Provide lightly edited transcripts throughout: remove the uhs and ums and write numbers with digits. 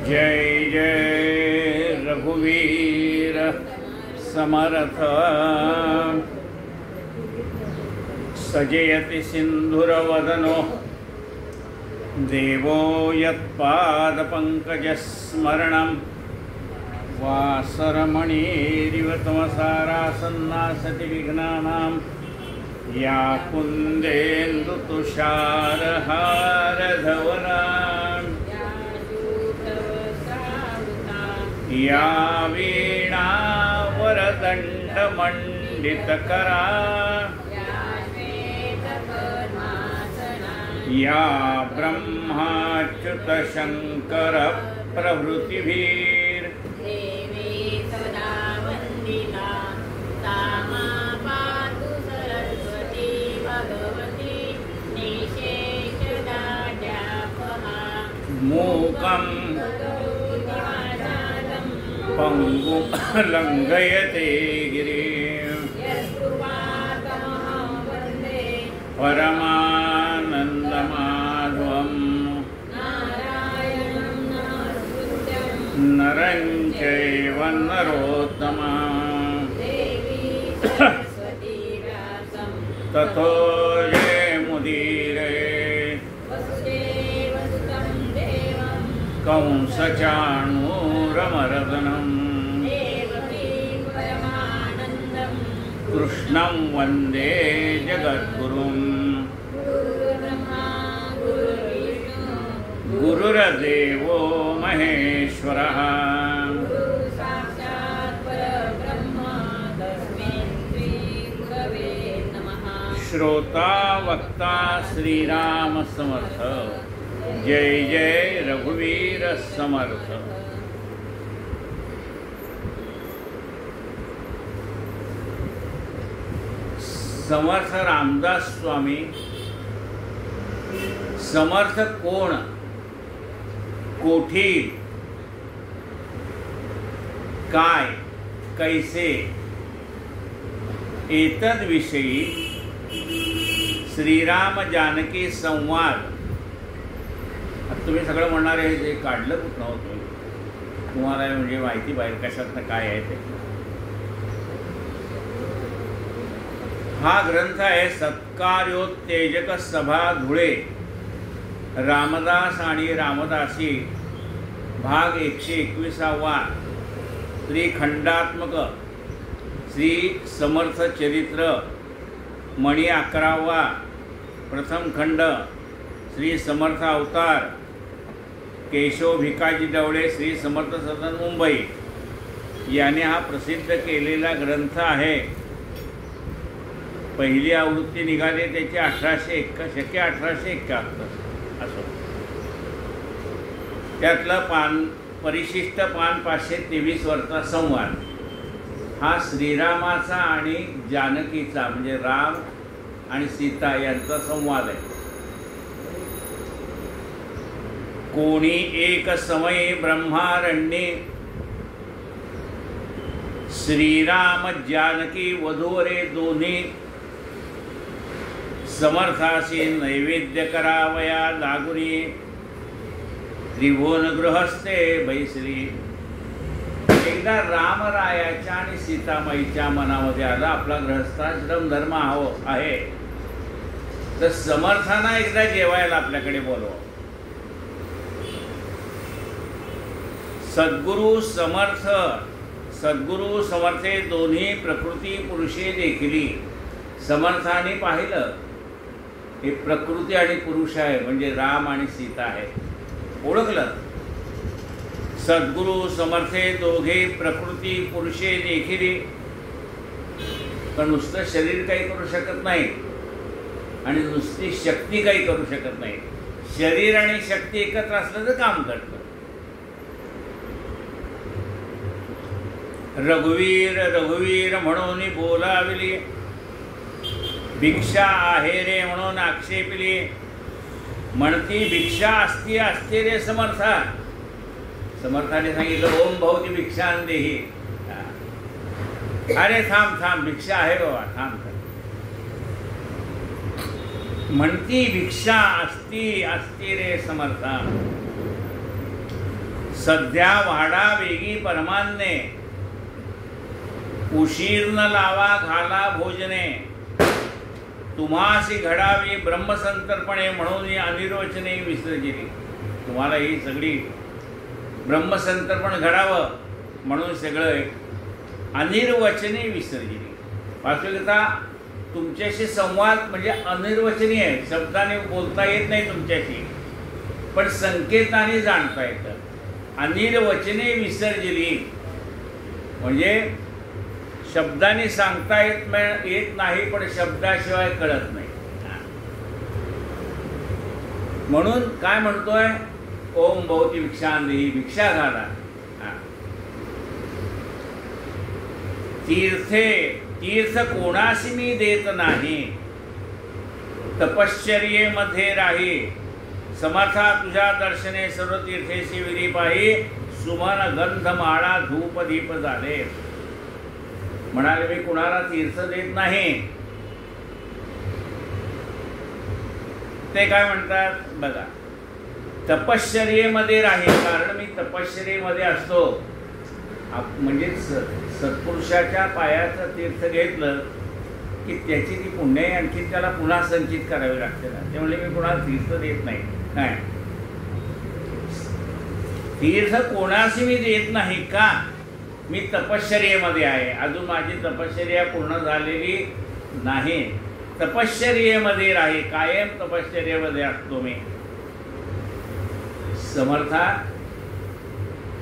जय जय रघुवीर समर्थ। सजयति सिंधुरवदनो देवो यत्पादपङ्कजस्मरणं वासरमणिरिव तमसारासन्नासति विघ्नानां या कुन्देन्दुतुषारहारधवला या वीणावरदण्डमण्डितकरा या ब्रह्माच्युतशङ्कर प्रभृतिभिः देवी सदा वन्दिता तामा पातु सरस्वती भगवती निशेषदाढ्यापहा। मूकं पङ्गुं लङ्घयते गिरिं यस्कृपातमहं वन्दे परमानन्दमाधवम् नारायणं नमस्कृत्यं नरं चैव नरोत्तमं देवी सरस्वती व्यासं ततो जयमुदीरये वसुदेवसुतं देवं कंसचाणूरमर्दनं देवकी परमानन्दं कृष्णं वन्दे जगद्गुरुं गुरुर्ब्रह्मा गुरुर्विष्णु गुरुर्देवो महेश्वरः साक्षात् परब्रह्म तस्मै श्रीगुरवे नमः। श्रोता वक्ता श्रीराम समर्थ। जय जय रघुवीर समर्थ। समर्थ रामदास स्वामी समर्थ कोण कोठी काय कैसे एतद्विषयी श्रीराम जानकी संवाद। आता तुम्ही सगळं म्हणणार आहे जे काढलं कुठं नव्हतं तुम्हाला म्हणजे माहिती बाहेर कशातनं काय आहे ते। हा ग्रंथ आहे सत्कार्योत्तेजक सभा धुळे रामदास आणि रामदासी भाग 121वा त्रिखंडात्मक श्री समर्थ चरित्र मणी 11वा प्रथम खंड श्री समर्थ अवतार केशव भिकाजी डवळे श्री समर्थ सदन मुंबई याने हा प्रसिद्ध केलेला ग्रंथ आहे। पहिली आवृत्ती निघाली त्याची 1871 असो। त्यातलं परिशिष्ट पान 523 वरचा संवाद हा श्रीरामाचा आणि जानकीचा म्हणजे राम आणि सीता यांचा संवाद आहे। कोणी एक समये ब्रह्मारण्ये श्रीराम जानकी वधूवरे दोन्ही समर्थासी नैवेद्य करावया लागुनी त्रिभुवन गृहस्थे बैसली। एकदा रामरायाच्या आणि सीतामाईच्या मनामध्ये आला आपला गृहस्थाश्रम धर्म आहे तर समर्थांना एकदा जेवायला आपल्याकडे बोलवा। सद्गुरु समर्थे दोन्ही प्रकृती पुरुषे देखिली। समर्थाने पाहिलं हे प्रकृती आणि पुरुष आहे म्हणजे राम आणि सीता आहे ओळखलं। सद्गुरु समर्थे दोघे प्रकृती पुरुषे देखिली पण नुसतं शरीर काही करू शकत नाही आणि नुसती शक्ती काही करू शकत नाही। शरीर आणि शक्ती एकत्र असलं तर काम करतं। रघुवीर रघुवीर म्हणून बोलाविली भिक्षा आहे रे म्हणून आक्षेपिली। म्हणती भिक्षा असती असते रे समर्था। समर्थाने सांगितलं ओम भवती भिक्षां देही। अरे थांब थांब भिक्षा आहे बाबा थांब। म्हणती भिक्षा असती असती रे समर्था। सध्या वाडा वेगी परमान्ने, उशीर न लावा घाला भोजने, तुम्हासी घडावी ब्रह्मसंतर्पणे, म्हणून अनिर्वचने विसर्जिली. तुम्हाला ही सगळी ब्रह्मसंतर्पण घडावं म्हणून सगळं अनिर्वचने विसर्जिली. वास्तविकता तुमच्याशी संवाद म्हणजे अनिर्वचनीय आहे. शब्दाने बोलता येत नाही तुमच्याशी, पण संकेताने जाणता येतं. अनिर्वचने विसर्जिली म्हणजे शब्दाने सांगता येत नाही, पण शब्दाशिवाय कळत नाही. म्हणून काय म्हणतोय, ओम भवती भिक्षांदेही, भिक्षा घाला. तीर्थ कोणाशी मी देत नाही, तपश्चर्येमध्ये राही, समर्था तुझ्या दर्शने सर्व तीर्थेशी विरी पाही, सुमन गंध माळा धूप दीप झाले. म्हणाले मी कुणाला तीर्थ देत नाही. ते काय म्हणतात बघा, तपश्चर्येमध्ये राहील, कारण मी तपश्चर्येमध्ये असतो. म्हणजे सत्पुरुषाच्या पायाचं तीर्थ घेतलं की त्याची ती पुण्य आणखी त्याला पुन्हा संचित करावी लागते ना. ते म्हणजे मी कुणाला तीर्थ देत नाही. काय तीर्थ कोणाशी मी देत नाही का, मी तपश्चर्येमध्ये आहे. अजून माझी तपश्चर्या पूर्ण झालेली नाही. तपश्चर्येमध्ये राही, कायम तपश्चर्येमध्ये असतो मी. समर्था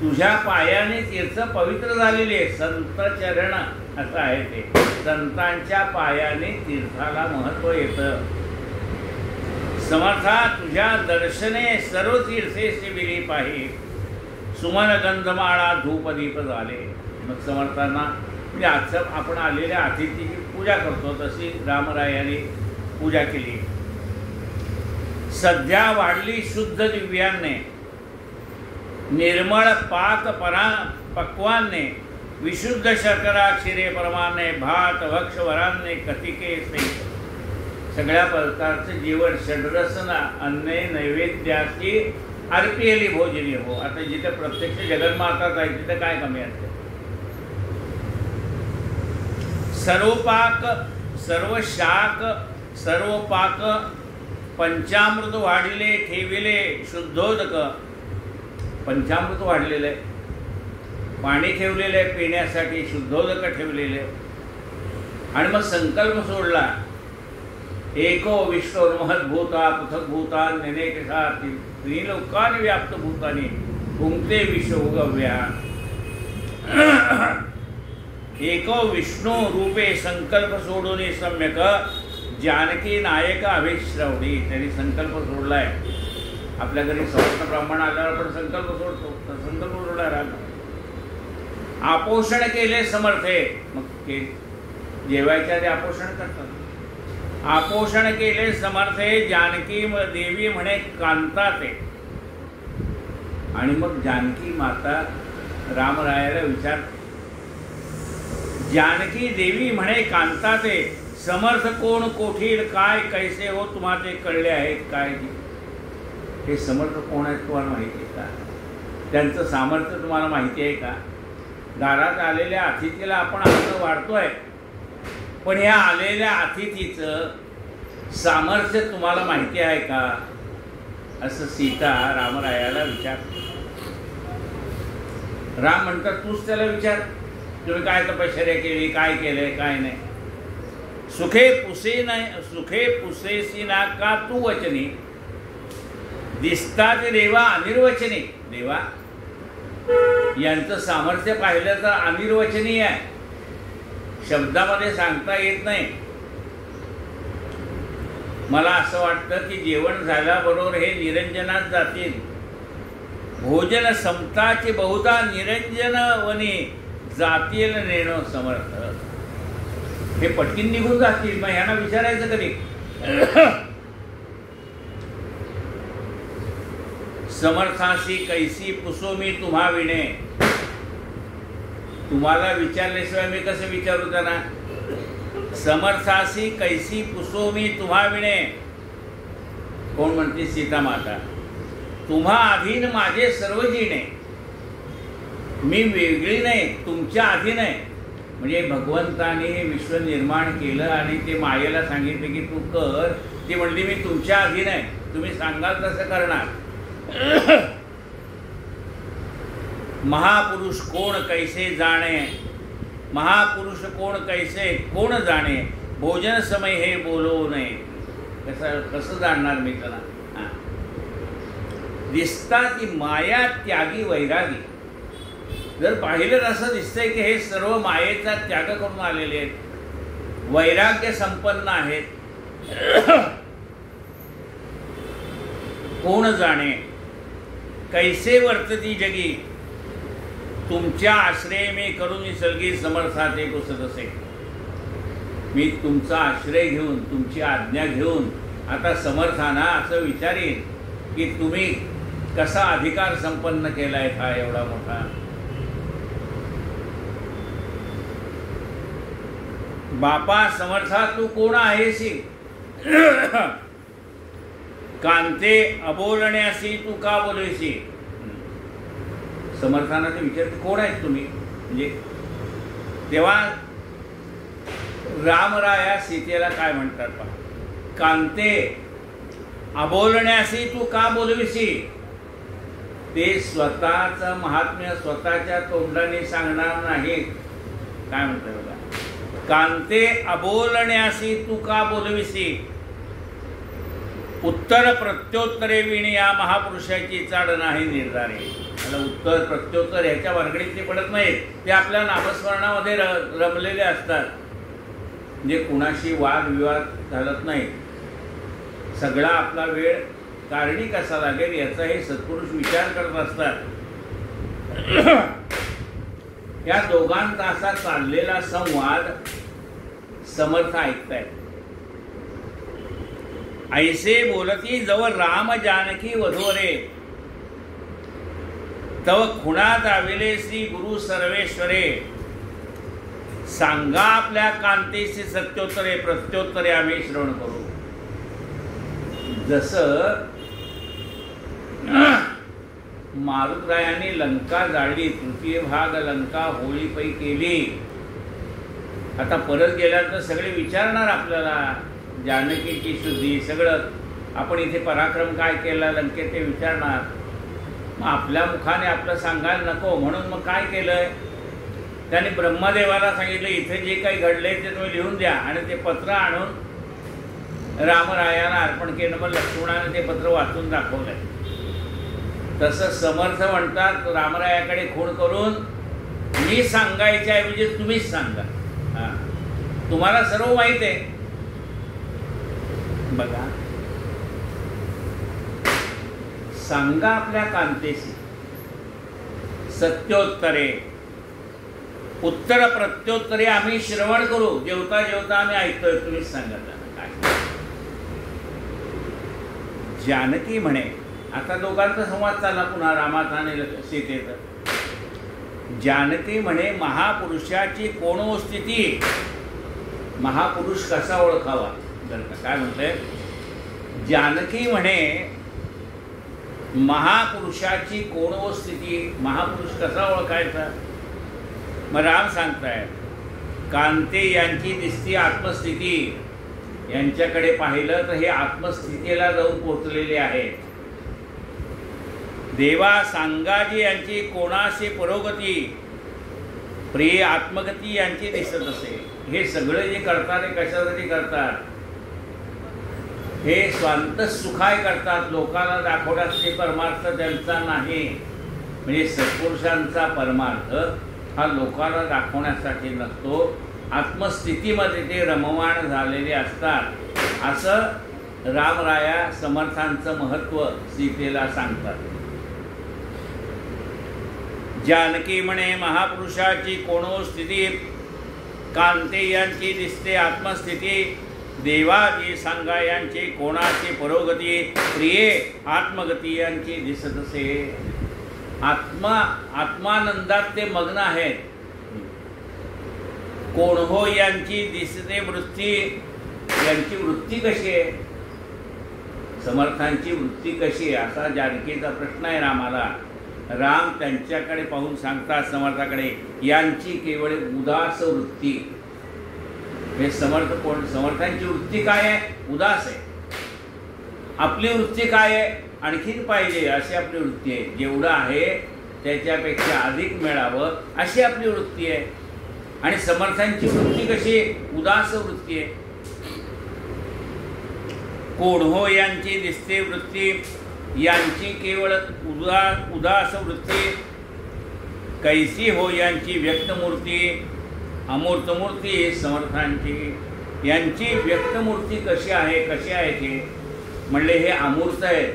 तुझ्या पायाने तीर्थ पवित्र झालेले, संत चरण असं आहे ते. संतांच्या पायाने तीर्थाला महत्व येतं. समर्था तुझ्या दर्शने सर्व तीर्थेशी विरी पाही, सुमन गंधमाळा धूप दीप झाले. मग समर्थांना म्हणजे आजचं आपण आलेल्या अतिथीची पूजा करतो तशी रामरायाने पूजा केली. सध्या वाढली शुद्ध दिव्याने, निर्मळ पाक पक्वाने, विशुद्ध शर्करा क्षीरे परमाने, भात भक्ष वरांने कथिके से. सगळ्या प्रकारचं जीवन षड्रसना अन्ने नैवेद्याची अर्पिलेली भोजनी हो. आता जिथे प्रत्यक्ष जगन्माता आहे तिथे काय कमी असते. सर्व पाक सर्व शाक सर्व पाक पंचामृत वाढले ठेविले शुद्धोदक. पंचामृत वाढलेलं आहे, पाणी ठेवलेलं आहे पिण्यासाठी, शुद्धोदक ठेवलेले. आणि मग संकल्प सोडला, एको विश्वमहद्भूता पृथक्भूता नेनेकशा त्रिलोकानि व्याप्त भूतानी पुंक्ते विश्वगव्या. एको विष्णू रूपे संकल्प सोडून सम्यक जानकी नायक अभिश्रवणी. त्यांनी संकल्प सोडलाय. आपल्या घरी समर्थ ब्राह्मण आल्यावर आपण संकल्प सोडतो, तर संकल्प सोडला राहतो. आपोषण केले समर्थे, मग ते जेवायच्या आधी आपोषण करतात. आपोषण केले समर्थे जानकी देवी म्हणे कांता ते. आणि मग जानकी माता रामरायाला विचार, जानकी देवी म्हणे कांता ते, समर्थ कोण कोठील काय कैसे हो तुम्हा ते कळले आहेत काय. हे समर्थ कोण आहेत तुम्हाला माहिती आहे का, त्यांचं सामर्थ्य तुम्हाला माहिती आहे का. दारात आलेल्या अतिथीला आपण अन्न वाढतोय, पण ह्या आलेल्या अतिथीचं सामर्थ्य तुम्हाला माहिती आहे का, असं सीता रामरायाला विचार. राम म्हणतात तूच त्याला विचार, तुम्ही काय तपश्चर्या केली, काय केलंय काय नाही. सुखे पुसेसी ना का तू वचनी, दिसता ते देवा अनिर्वचनी. देवा यांचं सामर्थ्य पाहिलं तर अनिर्वचनीय आहे, शब्दामध्ये सांगता येत नाही. मला असं वाटतं की जेवण झाल्याबरोबर हे निरंजनात जातील. भोजन समताचे बहुधा निरंजन वनी जातील नेणो समर्थ. हे पटकीन निघून जातील. मग ह्यांना विचारायचं कधी. समर्थाशी कैसी पुसो मी तुम्हा विणे. तुम्हाला विचारल्याशिवाय मी कसं विचारू त्यांना. समर्थाशी कैसी पुसो मी तुम्हा विणे. कोण म्हणते सीता माता. तुम्हा अधीन माझे सर्व जिणे. मी वेगळी नाही, तुमच्या अधीन आहे. म्हणजे भगवंताने विश्व निर्माण केलं आणि ते मायेला सांगितलं की तू कर. ती म्हणली मी तुमच्या अधीन आहे, तुम्ही सांगाल तसं करणार. महापुरुष कोण कैसे जाणे, महापुरुष कोण कैसे कोण जाणे, भोजन समय हे बोलवू नये. कसं जाणणार मी त्याला? दिसता ती माया त्यागी वैरागी. जर पाहिलं असं दिसतंय की हे सर्व मायेचा त्याग करून आलेले आहेत, वैराग्य संपन्न आहेत. कोण जाणे कैसे वर्तती जगी, तुमच्या आश्रय मी करून सलगी समर्थाते कुसतसे. मी तुमचा आश्रय घेऊन तुमची आज्ञा घेऊन आता समर्थाना असं विचारेन की तुम्ही कसा अधिकार संपन्न केलाय हा एवढा मोठा. बापा समर्था तू कोण आहेसी, कांते अबोलण्यासी तू का बोलवेसी. समर्थाना ते विचारते कोण आहेत तुम्ही. म्हणजे तेव्हा रामराया सीतेला काय म्हणतात पहा, कांते अबोलण्यासी तू का बोलविसी. ते स्वतःचं महात्म्य स्वतःच्या तोंडाने सांगणार नाही. काय म्हणतात बघा, कांते अबोलण्यासी तू का बोलविसी, उत्तर प्रत्योत्तरे विणी या महापुरुषाची चाड नाही निर्धारे. मला उत्तर प्रत्योत्तर ह्याच्या वर्गणीत ते पडत नाहीत, ते आपल्या नामस्मरणामध्ये रमलेले असतात. म्हणजे कुणाशी वादविवाद घालत नाही. सगळा आपला वेळ कारणी कसा लागेल याचा हे सत्पुरुष विचार करत असतात. या दोघांचा असा चाललेला संवाद समर्थ ऐकतायत. ऐसे बोलती जव राम जानकी वधूवरे, तव खुणात आविले श्री गुरु सर्वेश्वरे. सांगा आपल्या कांतेशी सत्योत्तरे प्रत्योत्तरे आम्ही श्रवण करू. जसं मारुतरायांनी लंका जाळली, तृतीय भाग लंका होळीपै केली. आता परत गेल्यानंतर सगळे विचारणार आपल्याला जानकीची शुद्धी सगळं. आपण इथे पराक्रम काय केला लंकेत ते विचारणार. मग आपल्या मुखाने आपलं सांगायला नको म्हणून मग काय केलंय, त्याने ब्रह्मदेवाला सांगितलं इथे जे काही घडलंय ते तुम्ही लिहून द्या. आणि ते पत्र आणून रामरायाला अर्पण केलं. मग लक्ष्मणाने ते पत्र वाचून दाखवलंय. तसं समर्थ म्हणतात रामरायाकडे खूण करून, मी सांगायच्या ऐवजी तुम्हीच सांगा. तुम्हाला सर्व माहित आहे. बघा, सांगा आपल्या कांतेशी सत्योत्तरे उत्तर प्रत्योत्तरे आम्ही श्रवण करू. जेवता जेवता आम्ही ऐकतोय, तुम्हीच सांगा काय. जानकी म्हणे, आता दोघांचा संवाद चालला पुन्हा रामाचा आणि सीतेचा. जानकी म्हणे महापुरुषाची कोणो स्थिती, महापुरुष कसा ओळखावा. काय म्हणतंय जानकी म्हणे महापुरुषाची कोणो स्थिती, महापुरुष कसा ओळखायचा. मग राम सांगताय कांते यांची दिसती आत्मस्थिती. यांच्याकडे पाहिलं तर हे आत्मस्थितीला जाऊन पोचलेले आहेत. देवा सांगाजी यांची कोणाशी परोगती, प्रिय आत्मगती यांची दिसत असे. हे सगळे जे करतात ते कशासाठी करतात, हे स्वांत सुखाय करतात. लोकांना दाखवण्यास ते परमार्थ त्यांचा नाही. म्हणजे सत्पुरुषांचा परमार्थ हा लोकांना दाखवण्यासाठी नसतो, आत्मस्थितीमध्ये ते रममाण झालेले असतात. असं रामराया समर्थांचं महत्त्व सीतेला सांगतात. जानकी म्हणे महापुरुषाची कोणो स्थिती, कांते यांची दिसते आत्मस्थिती. देवाजी सांगा यांची कोणाची परोगती, प्रिये आत्मगती यांची दिसत असे. आत्मानंदात ते मग्न आहेत. कोण हो यांची दिसते वृत्ती, यांची वृत्ती कशी आहे, समर्थांची वृत्ती कशी आहे असा जानकीचा प्रश्न आहे रामाला. राम त्यांच्याकडे पाहून सांगतात समर्थाकडे, यांची केवळ उदास वृत्ती. हे समर्थांची वृत्ती काय आहे? उदास आहे. आपली वृत्ती काय आहे? आणखीन पाहिजे अशी आपली वृत्ती आहे. जेवढं आहे त्याच्यापेक्षा अधिक मिळावं अशी आपली वृत्ती आहे. आणि समर्थांची वृत्ती कशी? उदास वृत्ती आहे. कोण हो यांची दिसते वृत्ती, यांची केवळ उदास वृत्ती. कैसी हो यांची व्यक्तमूर्ती, अमूर्तमूर्ती समर्थांची. यांची व्यक्तमूर्ती कशी आहे? कशी आहे ते म्हणले हे अमूर्त आहे.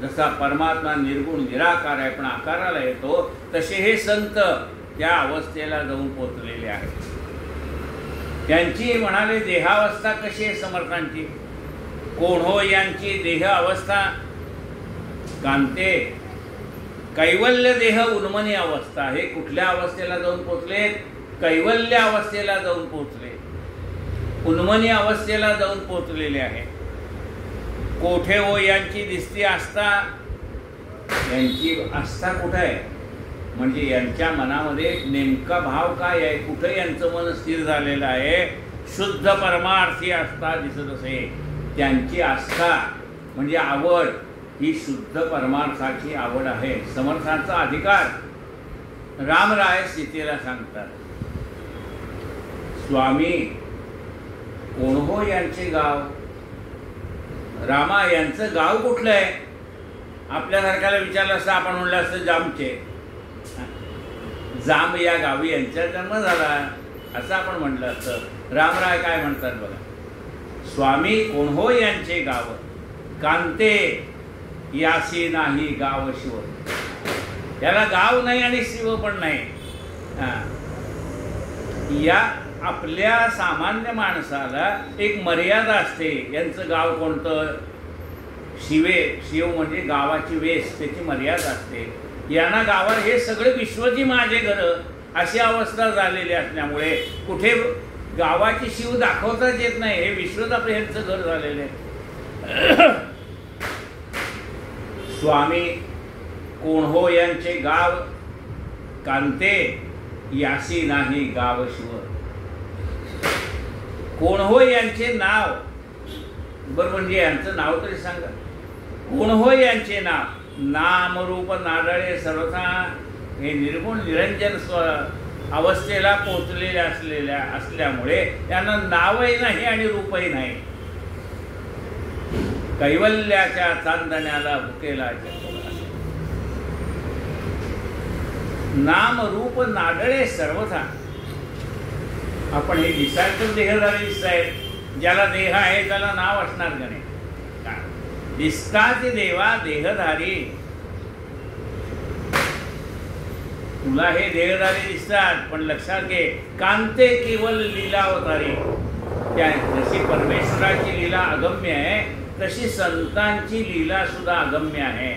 जसा परमात्मा निर्गुण निराकार आहे पण आकाराला येतो, तसे हे संत त्या अवस्थेला जाऊन पोचलेले आहेत. त्यांची म्हणाले देहावस्था कशी आहे समर्थांची? कोण हो यांची देह अवस्था, कांते कैवल्य देह उन्मनी अवस्था. हे कुठल्या अवस्थेला जाऊन पोचले? कैवल्य अवस्थेला जाऊन पोचले, उन्मनी अवस्थेला जाऊन पोचलेले आहे. कोठे हो यांची दिसती आस्था, यांची आस्था कुठे आहे? म्हणजे यांच्या मनामध्ये नेमका भाव काय आहे? कुठे यांचं मन स्थिर झालेलं आहे? शुद्ध परमार्थी आस्था दिसत असे. त्यांची आस्था म्हणजे आवड ही शुद्ध परमार्थाची आवड आहे. समर्थांचा अधिकार रामराय सीतेला सांगतात. स्वामी कोण हो यांचे गाव? रामा यांचं गाव कुठलं आहे? आपल्यासारख्याला विचारलं असतं आपण म्हणलं असतं जामचे. जांब या गावी यांचा जन्म झाला असं आपण म्हटलं असतं. रामराय काय म्हणतात बघा. स्वामी कोण हो यांचे गाव, कांते यासी नाही गाव शिव. याला गाव नाही आणि शिव पण नाही. या आपल्या सामान्य माणसाला एक मर्यादा असते. यांचं गाव कोणतं? शिवे. शिव म्हणजे गावाची वेस, त्याची मर्यादा असते. यांना गावा हे सगळे विश्वची माझे घर अशी अवस्था झालेली असल्यामुळे कुठे गावाची शिव दाखवताच येत नाही. हे विश्वच आपलं यांचं घर झालेलं आहे. स्वामी कोण हो यांचे गाव, कांते यासी नाही गाव शिव. कोण हो यांचे नाव, बरं म्हणजे यांचं नाव तरी सांगा. कोण हो यांचे नाव, नाम रूप नाडळे सर्वथा. हे निर्गुण निरंजन अवस्थेला पोचलेले असल्यामुळे त्यांना नावही नाही आणि रूपही नाही. कैवल्याच्या चांदण्याला भुकेला नाम रूप नाडळे सर्वथा. आपण हे दिसायचं देहधारी दिसतायत. ज्याला देह आहे त्याला नाव असणार का नाही? दिसतात देवा देहधारी. तुला हे देहधारी दिसतात पण लक्षात घे कांते केवळ लीलावतारी. त्या जशी परमेश्वराची लीला अगम्य आहे तशी संतांची लीला सुद्धा अगम्य आहे.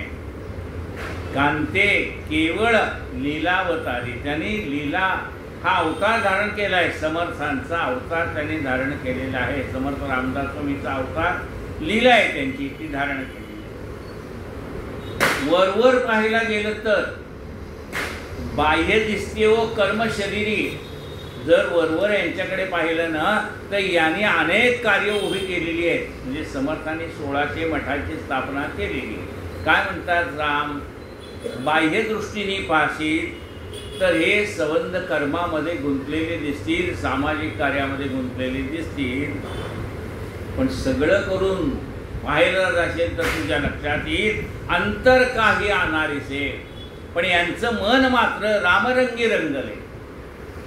कांते केवळ लीलावतारी. त्यांनी लीला हा अवतार धारण केला आहे. समर्थांचा अवतार त्यांनी धारण केलेला आहे. समर्थ रामदास स्वामीचा अवतार लीला आहे त्यांची, ती धारण केलेली. वरवर पाहायला गेलं तर बाह्य दिसते व कर्म शरीरी. जर वरवर यांच्याकडे पाहिलं ना तर यांनी अनेक कार्य उभी केलेली आहेत. म्हणजे समर्थांनी 1600 मठाची स्थापना केलेली. काय म्हणतात राम, बाह्य दृष्टीने पाहशील तर हे संबंध कर्मामध्ये गुंतलेले दिसतील, सामाजिक कार्यामध्ये गुंतलेले दिसतील. पण सगळं करून पाहायला जाशील तर तुझ्या लक्षात येईल अंतर काही अनारीसे. पण यांचं मन मात्र रामरंगी रंगले.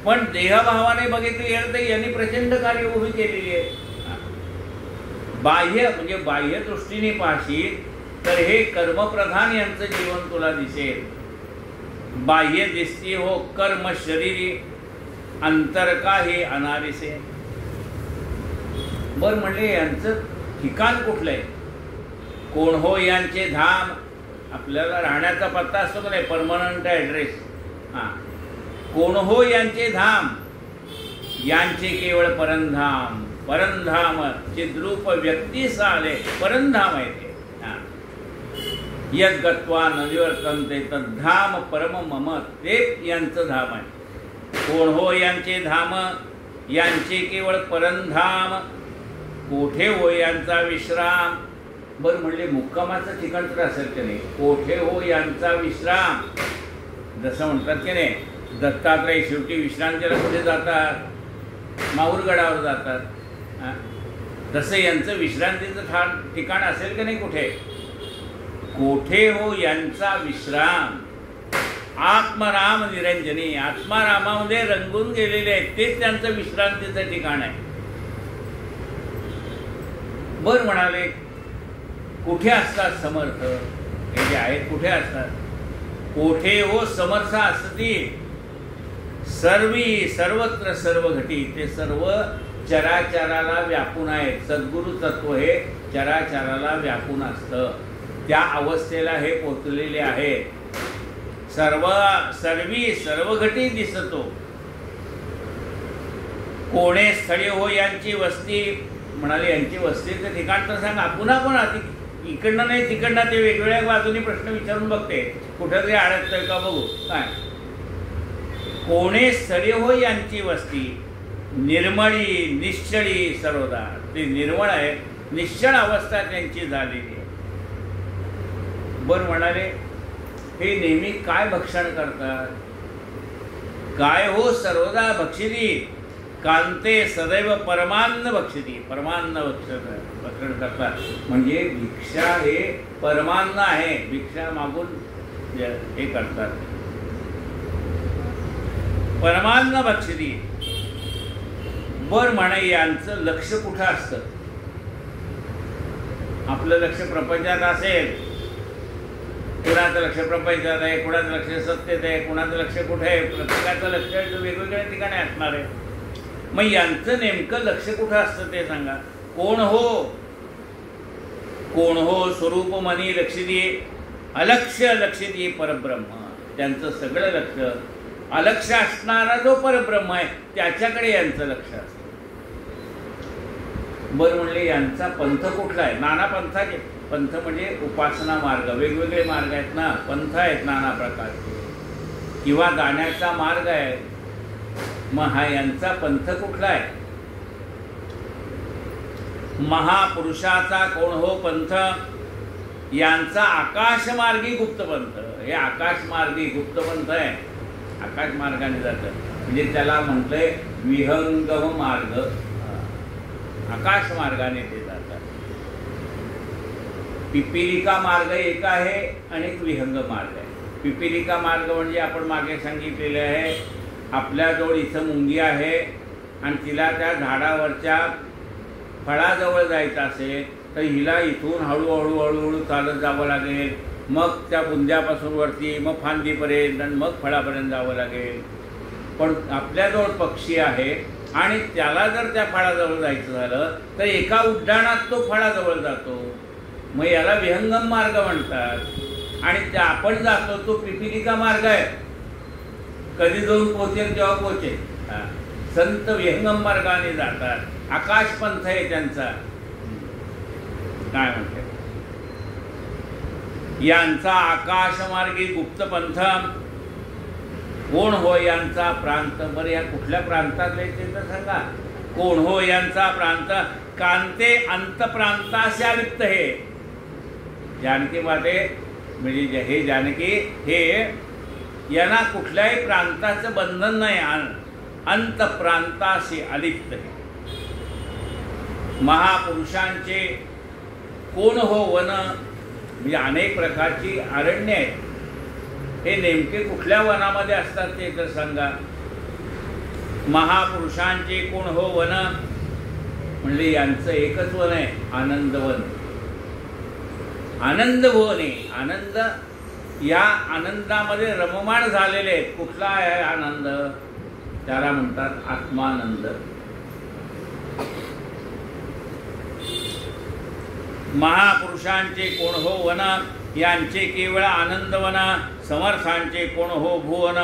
पण देहभावाने बघितलं तर यांनी प्रचंड कार्य उभी केलेली आहे. बाह्य म्हणजे बाह्य दृष्टीने पाहशील तर हे कर्मप्रधान यांचं जीवन तुला दिसेल. बाह्य दिसती हो कर्म शरीरी, अंतर काही अनारिसे. बर म्हणले यांचं ठिकाण कुठलं आहे? कोण हो यांचे धाम. आपल्याला राहण्याचा पत्ता असतो का नाही, परमनंट ॲड्रेस. हां, कोण हो यांचे धाम, यांचे केवळ परंधाम. परंधाम चिद्रूप व्यक्तीस आले परंधाम आहे ते. यद गत्वा न निवर्तन्ते तद्धाम परम मम, ते यांचं धाम आहे. कोण हो यांचे धाम, यांचे केवळ परंधाम. कोठे हो यांचा विश्राम. बरं म्हणले मुक्कामाचं ठिकाण तर असेल की नाही. कोठे हो यांचा विश्राम. जसं म्हणतात की नाही, दत्तात्रय शेवटी विश्रांतीला कुठे जातात, माहूरगडावर जातात. तसं यांचं विश्रांतीचं ठिकाण असेल की नाही कुठे. कोठे हो यांचा विश्राम. आत्मराम निरंजनी, आत्मारामामध्ये रंगून गेलेले आहेत, तेच त्यांचं विश्रांतीचं ठिकाण आहे. बर म्हणाले कुठे असतात समर्थ, हे जे आहेत कुठे असतात. कोठे हो समर्थ असती, सर्वी सर्वत्र सर्व घटी. ते सर्व चराचराला व्यापून आहेत. सद्गुरु तत्व हे चराचराला व्यापून असतं, त्या अवस्थेला हे पोचलेले आहे. सर्वी सर्व घटी दिसतो. कोणे स्थळे हो यांची वस्ती. म्हणाले यांची वस्तीचं ठिकाण तर सांगा. पुन्हा पुन्हा इकडनं नाही तिकडनं ते वेगवेगळ्या बाजूनी प्रश्न विचारून बघते, कुठं तरी अडकतंय का बघू. काय कोणे स्थळे हो यांची वस्ती. निर्मळी निश्चळी सर्वदा. ते निर्मळ आहे, निश्चळ अवस्था त्यांची झालेली आहे. बर म्हणाले हे नेहमी काय भक्षण करतात. काय हो सर्वदा भक्षिती. कांते सदैव परमान्न भक्षिती. परमान्न भक्षण करतात म्हणजे भिक्षा हे परमान्न आहे. भिक्षा मागून हे करतात. परमान्न भक्षिती. बर म्हणे यांचं लक्ष कुठं असतं. आपलं लक्ष प्रपंचात असेल, कुणाचं लक्ष प्रपंचात आहे, कुणाचं लक्ष सत्तेत आहे, कुणाचं लक्ष कुठे आहे. प्रत्येकाचं लक्ष वेगवेगळ्या ठिकाणी असणार आहे. मग यांचं नेमकं लक्ष कुठं असतं ते सांगा. कोण हो. कोण हो स्वरूप मनी लक्षिती. अलक्ष लक्षिती परब्रह्म. त्यांचं सगळं लक्ष अलक्ष असणारा जो परब्रह्म आहे त्याच्याकडे यांचं लक्ष असतं. बरं म्हणले यांचा पंथ कुठला आहे. नाना पंथाचे. पंथ म्हणजे उपासना मार्ग. वेगवेगळे मार्ग आहेत ना, पंथ आहेत नाना प्रकारचे, किंवा जाण्याचा मार्ग आहे. मग हा यांचा पंथ कुठला आहे. महापुरुषाचा कोण हो पंथ. यांचा आकाशमार्गी गुप्त पंथ. हे आकाशमार्गी गुप्त पंथ आहे. आकाश मार्गाने जातं म्हणजे त्याला म्हटलंय विहंगम मार्ग. आकाश मार्गाने ते जातात. पिपिलिका मार्ग एक आहे आणि एक विहंग मार्ग आहे. पिपिलिका मार्ग म्हणजे आपण मागे सांगितलेले आहे, आपल्याजवळ इथं मुंगी आहे आणि तिला त्या झाडावरच्या फळाजवळ जायचं असेल तर हिला इथून हळूहळू हळूहळू चालत जावं लागेल. मग त्या बुंद्यापासून वरती, मग फांदीपर्यंत आणि मग फळापर्यंत जावं लागेल. पण आपल्याजवळ पक्षी आहे आणि त्याला जर त्या फळाजवळ जायचं झालं तर एका उड्डाणात तो फळाजवळ जातो. मग याला विहंगम मार्ग म्हणतात. आणि त्या आपण जातो तो पिपिलिका मार्ग आहे. कधी जाऊन पोचेल तेव्हा पोचेल. संत विहंगम मार्गाने जातात. आकाशपंथ आहे त्यांचा. काय म्हणते यांचा आकाशमार्गी गुप्त पंथ. कोण हो यांचा प्रांत. बरं या कुठल्या प्रांतातले ते तर सांगा. कोण हो यांचा प्रांत. कांते अंतप्रांतास्या लिप्त. हे जानकी माते म्हणजे हे जानकी हे यांना कुठल्याही प्रांताचं बंधन नाही. अंतप्रांताशी अलिप्त हे. महापुरुषांचे कोण हो वन. म्हणजे अनेक प्रकारची अरण्य आहेत. हे नेमके कुठल्या वनामध्ये असतात ते तर सांगा. महापुरुषांचे कोण हो वन. म्हणजे यांचं एकच वन आहे, आनंदवन. आनंदवन आहे. आनंद या आनंदामध्ये रममाण झालेले आहेत. कुठला आहे आनंद. त्याला म्हणतात आत्मानंद. महापुरुषांचे कोण हो वन. यांचे केवळ आनंदवन. समर्थांचे कोण हो भुवन.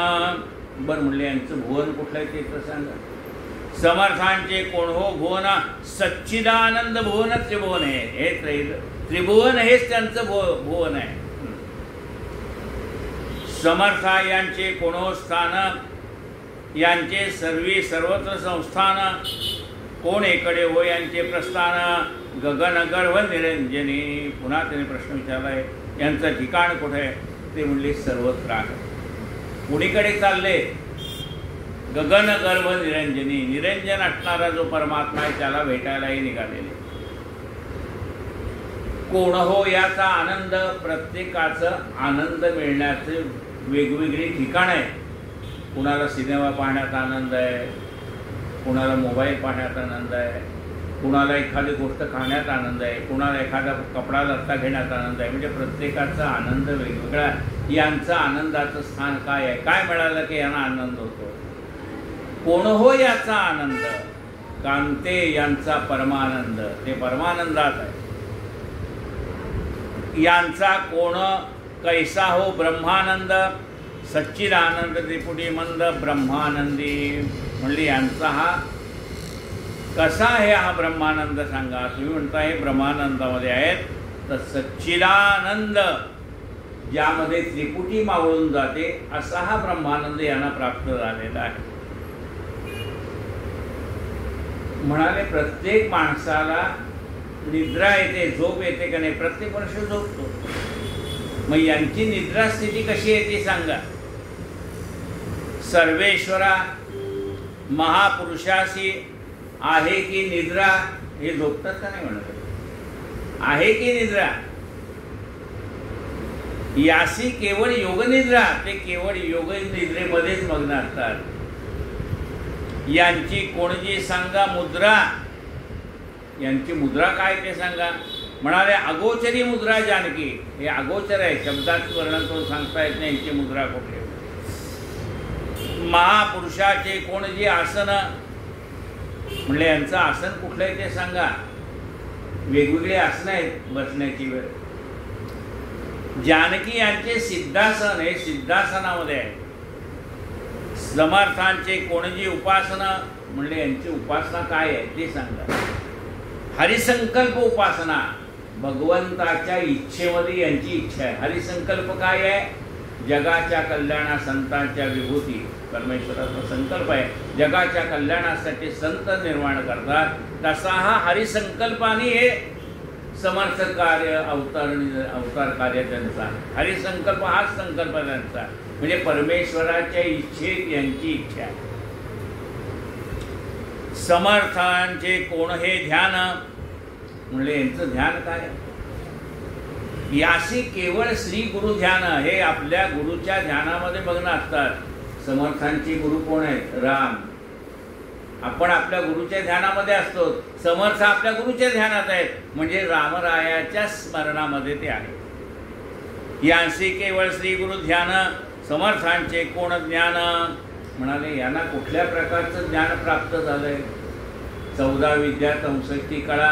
बरं म्हणले यांचं भुवन कुठलं आहे ते तर सांगा. समर्थांचे कोण हो भुवन. सच्चिदानंद भुवन त्रिभुवन आहे. हे त्रिभुवन हेच त्यांचं भुवन आहे. समर्थ यांचे कोणो स्थान, यांचे सर्वी सर्वत्र संस्थान, कोण एकडे हो यांचे प्रस्थान, गगन गर्भ निरंजनी. पुन्हा त्याने प्रश्न विचारलाय, यांचं ठिकाण कुठे आहे? ते म्हणले सर्वत्र आहे. कुणीकडे चालले? गगन गर्भ निरंजनी, निरंजन असणारा जो परमात्मा आहे त्याला भेटायलाही निघालेले. कोण हो याचा आनंद, प्रत्येकाचं आनंद मिळण्याचे वेगवेगळी ठिकाण आहे. कुणाला सिनेमा पाहण्यात आनंद आहे, कुणाला मोबाईल पाहण्यात आनंद आहे, कुणाला एखादी गोष्ट खाण्यात आनंद आहे, कुणाला एखादा कपडा लत्ता घेण्यात आनंद आहे. म्हणजे प्रत्येकाचा आनंद वेगवेगळा. यांचं आनंदाचं स्थान काय आहे? काय मिळालं की यांना आनंद होतो? कोण हो याचा आनंद, कांते यांचा परमानंद, ते परमानंदात आहे. यांचा कोण कैसा हो ब्रह्मानंद, सच्चिदानंद त्रिपुटी मंद ब्रह्मानंदी. म्हणले यांचा हा कसा आहे? हा ब्रह्मानंद सांगा. तुम्ही म्हणता हे ब्रह्मानंदामध्ये आहेत, तर सच्चिदानंद ज्यामध्ये त्रिपुटी मावळून जाते असा हा ब्रह्मानंद यांना प्राप्त झालेला आहे. म्हणाले प्रत्येक माणसाला निद्रा येते, झोप येते का नाही? प्रत्येक वर्ष झोपतो. मग यांची निद्रा स्थिती कशी येते सांगा. सर्वेश्वरा महापुरुषाशी आहे की निद्रा, हे झोपतात का नाही म्हणत? आहे की निद्रा? यासी केवळ योगनिद्रा, ते केवळ योग निद्रेमध्येच मग्न असतात. यांची कोणजी सांगा मुद्रा, यांची मुद्रा काय ते सांगा. म्हणाले अगोचरी मुद्रा जानकी. हे अगोचर आहे, शब्दात वर्णन करून सांगता येत नाही यांची मुद्रा कुठे. महापुरुषाचे कोणजी आसन, म्हणले यांचं आसन कुठलं आहे ते सांगा. वेगवेगळे आसनं आहेत बसण्याची वेळ. जानकी यांचे सिद्धासन, हे सिद्धासनामध्ये आहे. समर्थांचे कोणजी उपासना, म्हणले यांची उपासना काय आहे ते सांगा. हरिसंकल्प उपासना, भगवंताच्या इच्छेमध्ये यांची इच्छा आहे. हरिसंकल्प काय आहे? जगाच्या कल्याणा संतांच्या विभूती. परमेश्वराचा संकल्प आहे जगाच्या कल्याणासाठी संत निर्माण करतात. तसा हा हरिसंकल्पाने हे समर्थ कार्य अवतार कार्य त्यांचा. हरिसंकल्प हाच संकल्प त्यांचा. म्हणजे परमेश्वराच्या इच्छेत यांची इच्छा आहे. समर्थांचे कोण हे ध्यान, म्हणजे यांचं ध्यान काय? याशी केवळ श्री गुरु ध्यान, हे आपल्या गुरुच्या ध्यानामध्ये मग्न असतात. समर्थांचे गुरु कोण आहेत? राम. आपण आपल्या गुरुच्या ध्यानामध्ये असतो. समर्थ आपल्या गुरुच्या ध्यानात आहेत, म्हणजे रामरायाच्या स्मरणामध्ये ते आहे. यांशी केवळ श्री गुरु ध्यान, समर्थांचे कोण ज्ञान. म्हणाले यांना कुठल्या प्रकारचं ज्ञान प्राप्त झालंय? 14 विद्या 64 कळा,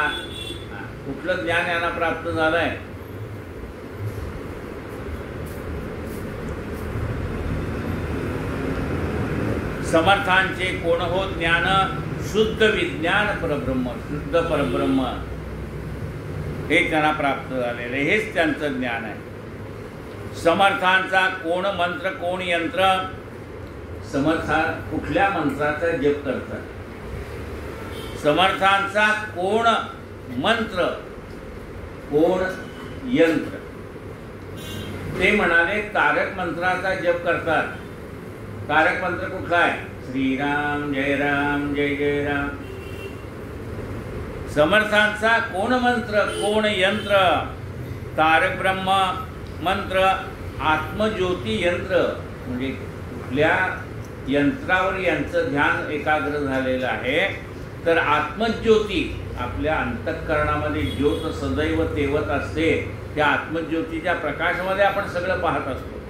कुठलं ज्ञान यांना प्राप्त झालंय? समर्थांचे कोण हो ज्ञान, शुद्ध विज्ञान परब्रह्म, शुद्ध परब्रह्म हे त्यांना प्राप्त झालेलं आहे. हेच त्यांचं ज्ञान आहे. समर्थांचा कोण मंत्र, कोण यंत्र. समर्था कुठल्या मंत्राचा जप करतात? समर्थांचा कोण मंत्र, कोण यंत्र. ते म्हणाले तारक मंत्राचा जप करतात. तारक मंत्र कुठला आहे? श्रीराम जय राम जय जय राम. समर्थांचा कोण मंत्र, कोण यंत्र. तारक ब्रह्म मंत्र, आत्मज्योती यंत्र. म्हणजे कुठल्या यंत्रावर यांचं ध्यान एकाग्र झालेलं आहे? तर आत्मज्योती, आपल्या अंतःकरणामध्ये ज्योत सदैव तेवत असते. त्या आत्मज्योतीच्या प्रकाशामध्ये आपण सगळं पाहत असतो.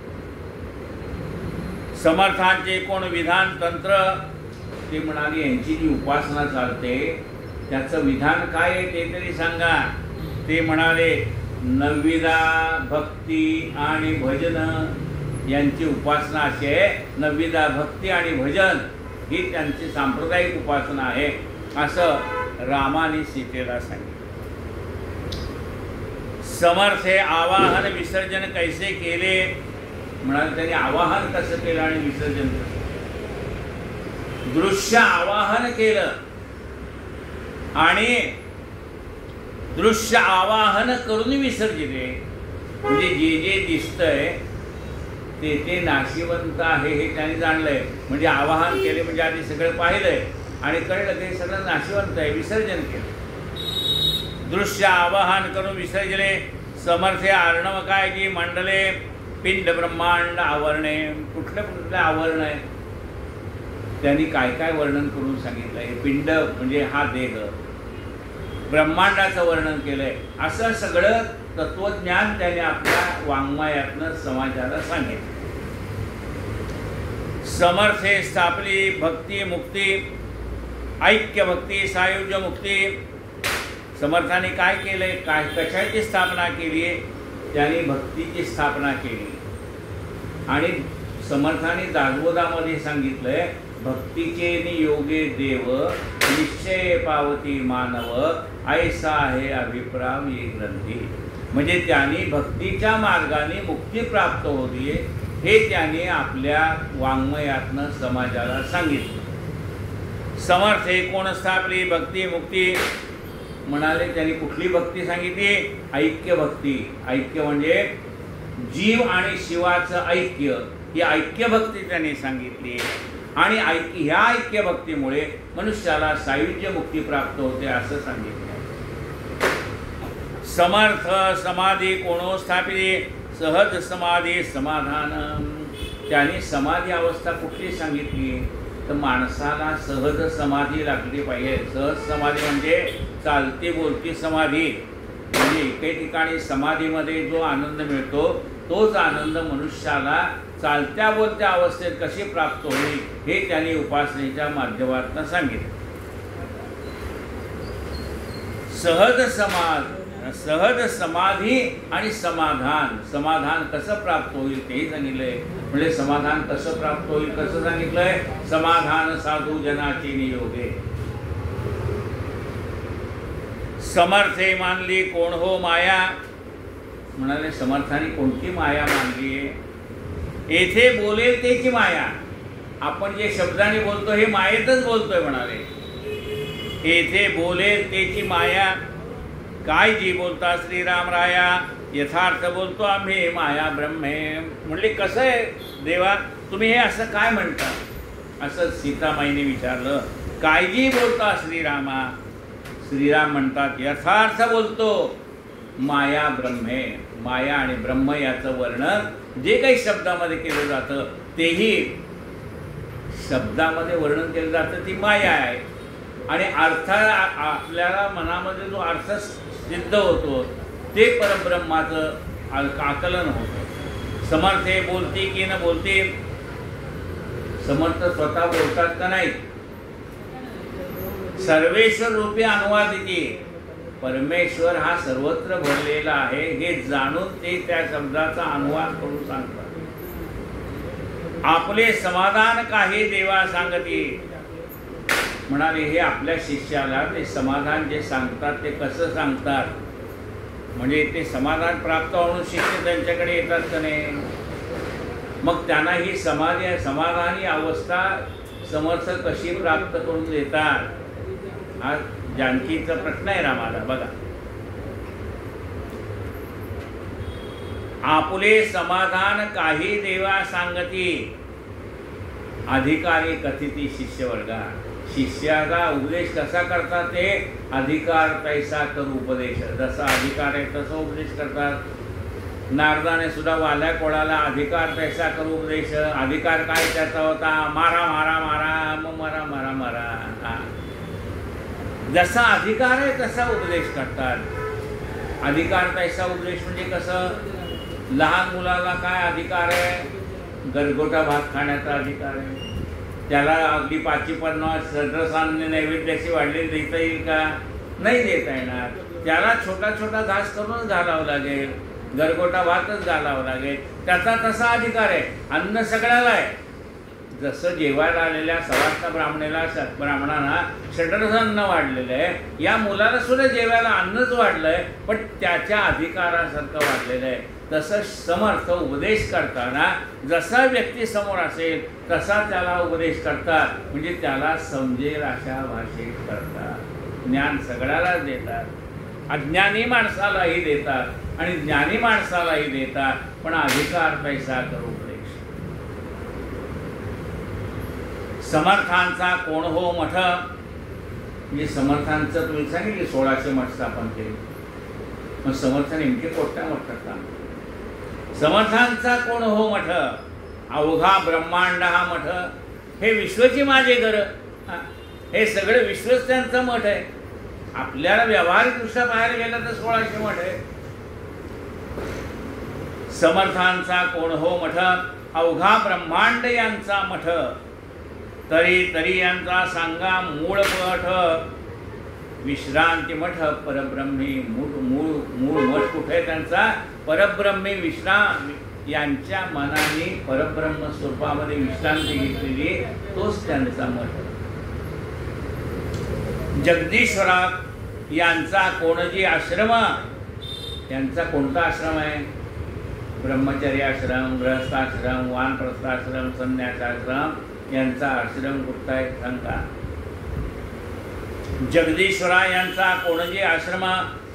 समर्थांचे कोण विधान तंत्र. ते म्हणाले यांची जी उपासना चालते त्याचं विधान काय आहे ते तरी सांगा. ते म्हणाले नवविधा भक्ती आणि भजन. यांची उपासना अशी आहे, नवविधा भक्ती आणि भजन ही त्यांची सांप्रदायिक उपासना आहे, असं रामाने सीतेला सांगितलं. समर्थ हे आवाहन विसर्जन कैसे केले. म्हणाले त्यांनी आवाहन कसं केलं आणि विसर्जन कसं. दृश्य आवाहन केलं आणि दृश्य आवाहन करून विसर्जिले. म्हणजे जे जे दिसतंय ते नाशिवंत आहे हे त्यांनी जाणलंय. म्हणजे आवाहन केले म्हणजे आधी सगळं पाहिलंय आणि कळलं ते सगळं नाशिवंत आहे, विसर्जन केलं. दृश्य आवाहन करून विसर्जले. समर्थे अर्णव काय जी मंडले पिंड ब्रह्मांड आवरणे. कुठलं कुठलं आवरण आहे त्यांनी काय काय वर्णन करून सांगितलं आहे. पिंड म्हणजे हा देह, ब्रह्मांडाचं वर्णन केलंय. असं सगळं तत्वज्ञान त्याने आपल्या वाङ्मयातनं समाजाला सांगितलं. समर्थे स्थापली भक्ती मुक्ती ऐक्य भक्ती सायुज्य मुक्ती. समर्थाने काय केलंय, काय कशाची स्थापना केली आहे, त्याने भक्तीची स्थापना केली. आणि समर्थाने दासबोधामध्ये सांगितलंय भक्तीचे नियोगे देव निश्चय पावती मानव ऐसा आहे अभिप्राम ये ग्रंथी. म्हणजे त्यांनी भक्तीच्या मार्गाने मुक्ती प्राप्त होती हे त्याने आपल्या वाङ्मयातनं समाजाला सांगितलं. समर्थे कोण स्थापली भक्ती मुक्ती. म्हणाले त्यांनी कुठली भक्ती सांगितली, ऐक्य भक्ती. ऐक्य म्हणजे जीव आणि शिवाचं ऐक्य, ही ऐक्य भक्ती त्यांनी सांगितली. आणि ह्या ऐक्य भक्तीमुळे मनुष्याला सायुज्य मुक्ती प्राप्त होते असं सांगितलं. समर्थ समाधी कोणो स्थापिते सहज समाधी समाधान. त्यांनी समाधी अवस्था कुठली सांगितली तर माणसाला सहज समाधी लागली पाहिजे. सहज समाधी म्हणजे चालती बोलती समाधी. म्हणजे एके ठिकाणी समाधीमध्ये जो आनंद मिळतो तोच आनंद मनुष्याला चालत्या बोलत्या अवस्थेत कशी प्राप्त होईल हे त्यांनी उपासनेच्या माध्यमातून सांगितलं. सहज समाधी आणि समाधान. समाधान कसं प्राप्त होईल तेही सांगितलंय. म्हणजे समाधान कसं प्राप्त होईल कसं सांगितलंय, समाधान साधू जनाची नियोगे. समर्थे मानली कोण हो माया. म्हणाले समर्थाने कोणती माया मानली आहे. येथे बोलेल त्याची माया. आपण जे शब्दाने बोलतो हे मायेतच बोलतोय म्हणाले. येथे बोलेल त्याची माया. काय जी बोलता श्रीराम राया यथार्थ बोलतो आम्ही माया ब्रह्मे. म्हणले कसं आहे देवा तुम्ही हे असं काय म्हणता. असं सीतामाईने विचारलं. काय जी बोलता श्रीरामा. श्रीराम म्हणतात यथार्थ बोलतो माया ब्रह्मे. माया आणि ब्रह्म याचं वर्णन जे काही शब्दामध्ये केलं जातं तेही शब्दामध्ये वर्णन केलं जातं ती माया आहे. आणि अर्थ आपल्याला मनामध्ये जो अर्थ सिद्ध होतो ते परब्रह्माचं आकलन होतं. समर्थे बोलती की न बोलती. समर्थ स्वतः बोलतात का नाही. सर्वेश्वर रूपी अनुवादिती. परमेश्वर हा सर्वत्र भरलेला आहे हे जाणून ते त्या शब्दाचा अनुवाद करून सांगतात. आपले समाधान काही देवा सांगती. म्हणाले हे आपल्या शिष्याला ते समाधान जे सांगतात ते कसं सांगतात. म्हणजे ते समाधान प्राप्त होऊन शिष्य त्यांच्याकडे येतात का नाही. मग त्यांना ही समाधानी अवस्था समर्थ कशी प्राप्त करून देतात हा जानकीचा प्रश्न आहे रामाला. बघा आपुले समाधान काही देवा सांगती. अधिकारी कथिती शिष्य वर्गा. शिष्याला उपदेश कसा करतात ते अधिकार तैसा करू उपदेश. जसा अधिकार आहे तसा उपदेश करतात. नारदाने सुद्धा वाल्या कोळाला अधिकार तैसा करू उपदेश. अधिकार काय त्याचा होता, मारा मारा मारा मग मारा मारा मारा. जसा अधिकार आहे तसा उपदेश करतात. अधिकार तैसा उपदेश म्हणजे कसं. लहान मुलाला काय अधिकार आहे, गरगोटा भात खाण्याचा अधिकार आहे. त्याला अगदी 550 सदरसान्य नैवेद्याची वाढलेली देता येईल का, नाही देता येणार. त्याला छोटा छोटा घास करूनच घालावं लागेल, गरगोटा भातच घालावं लागेल. त्याचा तसा अधिकार आहे. अन्न सगळ्याला आहे. जसं जेवायला आलेल्या सवाष्ण ब्राह्मणांना षड्रस अन्न वाढलेलं आहे, या मुलाला सुद्धा जेवायला अन्नच वाढलंय पण त्याच्या अधिकारासारखं वाढलेलं आहे. तसं समर्थ उपदेश करताना जसा व्यक्ती समोर असेल तसा त्याला उपदेश करतात, म्हणजे त्याला समजेल अशा भाषेत करतात. ज्ञान सगळ्यालाच देतात, अज्ञानी माणसालाही देतात आणि ज्ञानी माणसालाही देतात, पण अधिकार पैसा कर उपदेश. समर्थांचा कोण हो मठ, म्हणजे समर्थांचं तुम्ही सांगितले 1600 मठ स्थापन केले, मग समर्थ नेमके कोणत्या मठात काम? समर्थांचा कोण हो मठ, अवघा ब्रह्मांड हा मठ, हे विश्वची माझे घर, हे सगळं विश्वच त्यांचं मठ आहे. आपल्याला व्यावहारिकदृष्ट्या बाहेर गेलं तर 1600 मठ आहे. समर्थांचा कोण हो मठ, अवघा ब्रह्मांड यांचा मठ, तरी तरी यांचा सांगा मूळ मठ, विश्रांती मठ परब्रह्मी. मूळ मठ कुठे आहे त्यांचा? परब्रह्मी विश्राम, यांच्या मनाने परब्रह्म स्वरूपामध्ये विश्रांती घेतलेली, तोच त्यांचा मठ. जगदीश्वरा यांचा कोणजी आश्रम, त्यांचा कोणता आश्रम आहे? ब्रह्मचर्य आश्रम, गृहस्थाश्रम, वानप्रस्थाश्रम, संन्यासाश्रम, यांचा आश्रम कुठला आहे सांगा? जगदीश्वरा यांचा कोणजी आश्रम,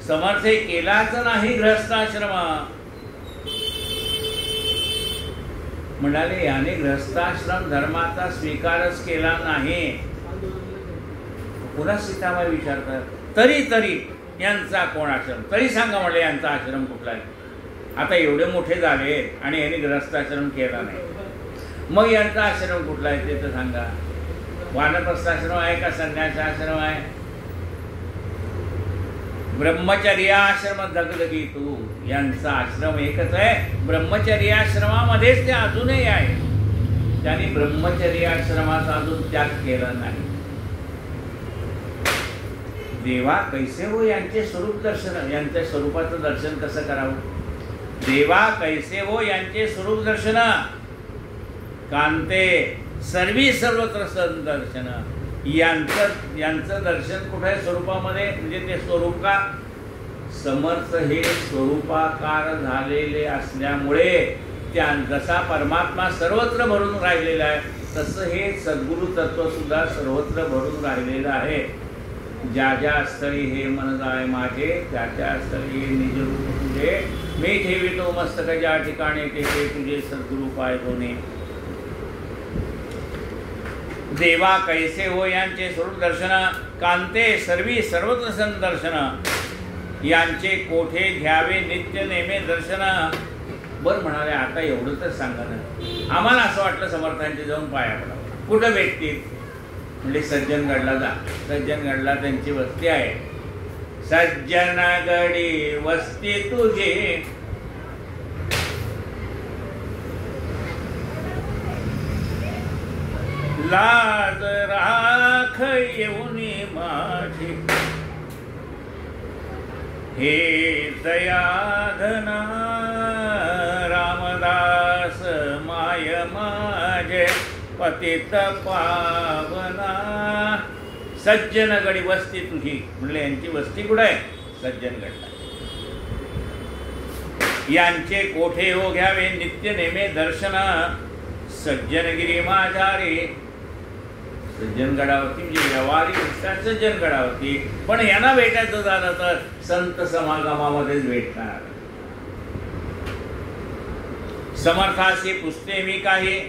समर्थे केलाच नाही गृहस्थाश्रम. म्हणाले याने गृहस्थाश्रम धर्माचा स्वीकारच केला नाही. पुन्हा सीताबाई विचारतात, तरी तरी यांचा कोण आश्रम, तरी सांगा म्हणले यांचा आश्रम कुठला आहे? आता एवढे मोठे झाले आणि यांनी गृहस्थाश्रम केला नाही, मग यांचा आश्रम कुठला आहे ते तर सांगा. वानप्रस्थाश्रम आहे का संन्यासाश्रम आहे? ब्रह्मचर्याश्रम दगदगी तू, यांचा आश्रम एकच आहे. ब्रह्मचर्याश्रमामध्येच ते अजूनही आहे, त्यांनी ब्रह्मचर्याश्रमाचा अजून त्याग केला नाही. देवा कैसे हो यांचे स्वरूप दर्शन, यांच्या स्वरूपाचं दर्शन कसं करावं? देवा कैसे हो यांचे स्वरूप दर्शन, कांते सर्वी सर्वत्र दर्शन. यांचं दर्शन कुठे आहे? स्वरूपामध्ये, म्हणजे ते स्वरूप का? समर्थ हे स्वरूपाकार झालेले असल्यामुळे त्या जसा परमात्मा सर्वत्र भरून राहिलेला आहे, तसं हे सद्गुरु तत्व सुद्धा सर्वत्र भरून राहिलेलं आहे. ज्या ज्या स्थळी हे मन जाय माझे, त्या त्या स्थळी निज रूप तुझे, मी ठेवितो मस्तक ज्या ठिकाणी तेथे तुझे सद्गुरु पाय दोन्ही. देवा कैसे हो यांचे स्वरूप दर्शन, कांते सर्वी सर्वत्र संदर्शन, यांचे कोठे घ्यावे नित्य नेमे दर्शन. बरं म्हणाले आता एवढं तर सांगा ना, आम्हाला असं वाटलं समर्थांचे जाऊन पाया पडावं. कुठं भेटतील? म्हणजे सज्जनगडला जा. सज्जनगडला त्यांची वस्ती आहे. सज्जनगडी वस्ती तुझी, लाज राख येऊनी माझी, हे दयाधना रामदास माय माझे पतित पावना. सज्जनगडी वस्ती तुझी, म्हणले यांची वस्ती कुठे आहे? सज्जनगडला. यांचे कोठे हो घ्यावे नित्य नेमे दर्शन, सज्जनगिरी माझा रे. सज्जनगडावरती म्हणजे व्यवहारिक दिसतात सज्जनगडावरती, पण यांना भेटायचं झालं तर संत समागमामध्येच भेटणार. समर्थाशी पुसते मी काही,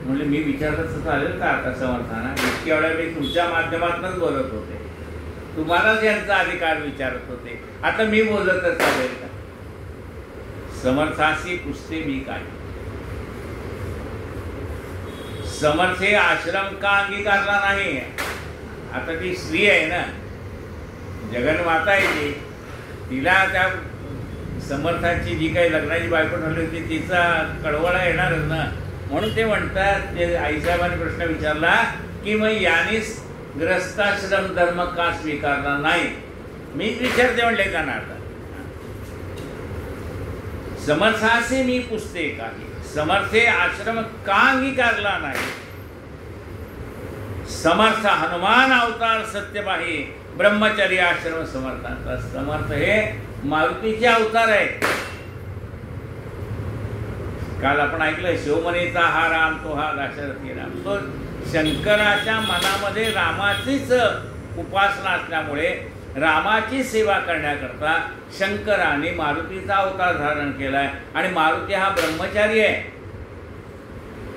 म्हणजे मी विचारत चालेल का आता समर्थांना? इतक्या वेळा मी तुमच्या माध्यमातूनच बोलत होते, तुम्हालाच यांचा अधिकार विचारत होते, आता मी बोलत तर चालेल का? समर्थाशी पुसते मी काही. समर्थे आश्रम का अंगीकारला नाही? आता ती स्त्री आहे ना, जगन्माता आहे ती, तिला त्या समर्थाची जी काही लग्नाची बायको ठरली होती तिचा कळवळा येणारच ना. म्हणून ते म्हणतात, ते आईसाहेबांनी प्रश्न विचारला की मग यानेच ग्रस्ताश्रम धर्म का स्वीकारला नाही? मीच विचारते म्हणले त्यांना. आता समर्थासे मी पुसते काही, समर्थे आश्रम का अंगीकारला नाही? समर्थ हनुमान अवतार सत्यपाही, ब्रह्मचर्य आश्रम समर्थांचा. समर्थ हे मारुतीचे अवतार आहे, काल आपण ऐकलं शिवमनीचा हा राम तो हा दाशरथी राम. तो शंकराच्या मनामध्ये रामाचीच उपासना असल्यामुळे रामाची सेवा करण्याकरता शंकराने मारुतीचा अवतार धारण केलाय. आणि मारुती हा ब्रह्मचारी आहे